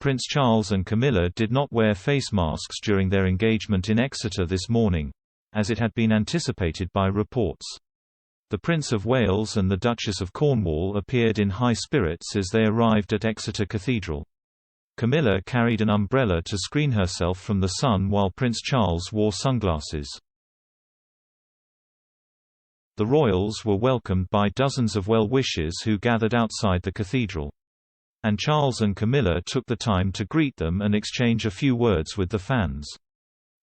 Prince Charles and Camilla did not wear face masks during their engagement in Exeter this morning, as it had been anticipated by reports. The Prince of Wales and the Duchess of Cornwall appeared in high spirits as they arrived at Exeter Cathedral. Camilla carried an umbrella to screen herself from the sun while Prince Charles wore sunglasses. The royals were welcomed by dozens of well-wishers who gathered outside the cathedral. And Charles and Camilla took the time to greet them and exchange a few words with the fans.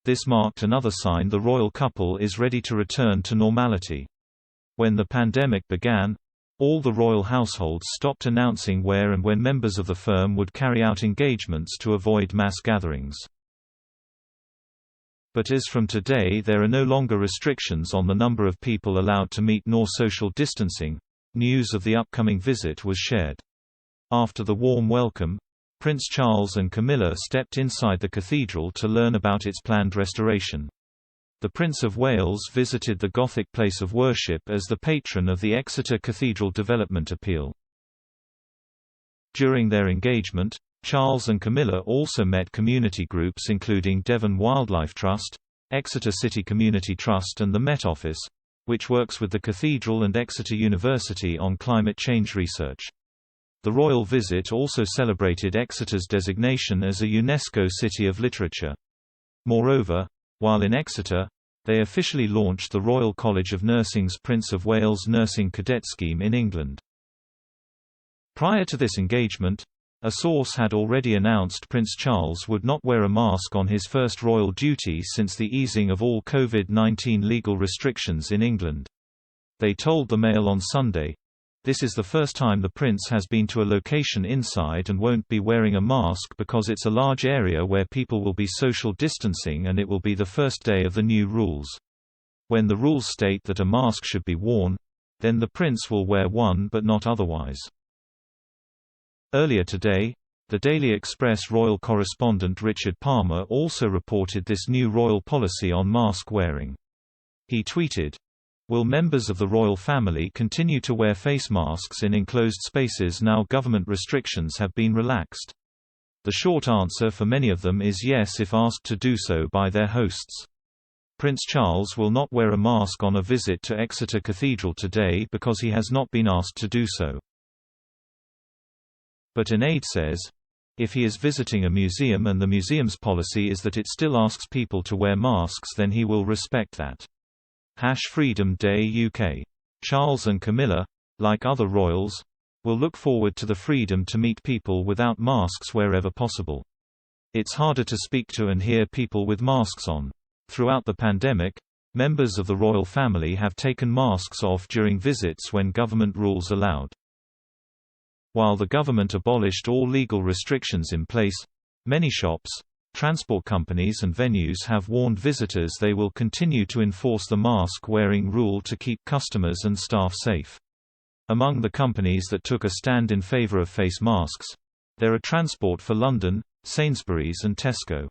This marked another sign the royal couple is ready to return to normality. When the pandemic began, all the royal households stopped announcing where and when members of the firm would carry out engagements to avoid mass gatherings. But as from today there are no longer restrictions on the number of people allowed to meet nor social distancing, news of the upcoming visit was shared. After the warm welcome, Prince Charles and Camilla stepped inside the cathedral to learn about its planned restoration. The Prince of Wales visited the Gothic place of worship as the patron of the Exeter Cathedral development appeal. During their engagement, Charles and Camilla also met community groups including Devon Wildlife Trust, Exeter City Community Trust and the Met Office, which works with the Cathedral and Exeter University on climate change research. The royal visit also celebrated Exeter's designation as a UNESCO City of Literature. Moreover, while in Exeter, they officially launched the Royal College of Nursing's Prince of Wales Nursing Cadet Scheme in England. Prior to this engagement, a source had already announced Prince Charles would not wear a mask on his first royal duty since the easing of all COVID-19 legal restrictions in England. They told the Mail on Sunday, "This is the first time the Prince has been to a location inside and won't be wearing a mask because it's a large area where people will be social distancing and it will be the first day of the new rules. When the rules state that a mask should be worn, then the Prince will wear one but not otherwise." Earlier today, the Daily Express royal correspondent Richard Palmer also reported this new royal policy on mask wearing. He tweeted, "Will members of the royal family continue to wear face masks in enclosed spaces now government restrictions have been relaxed? The short answer for many of them is yes if asked to do so by their hosts. Prince Charles will not wear a mask on a visit to Exeter Cathedral today because he has not been asked to do so." But an aide says, if he is visiting a museum and the museum's policy is that it still asks people to wear masks, then he will respect that. #Freedom Day UK. Charles and Camilla, like other royals, will look forward to the freedom to meet people without masks wherever possible. It's harder to speak to and hear people with masks on. Throughout the pandemic, members of the royal family have taken masks off during visits when government rules allowed. While the government abolished all legal restrictions in place, many shops, transport companies and venues have warned visitors they will continue to enforce the mask-wearing rule to keep customers and staff safe. Among the companies that took a stand in favor of face masks, there are Transport for London, Sainsbury's and Tesco.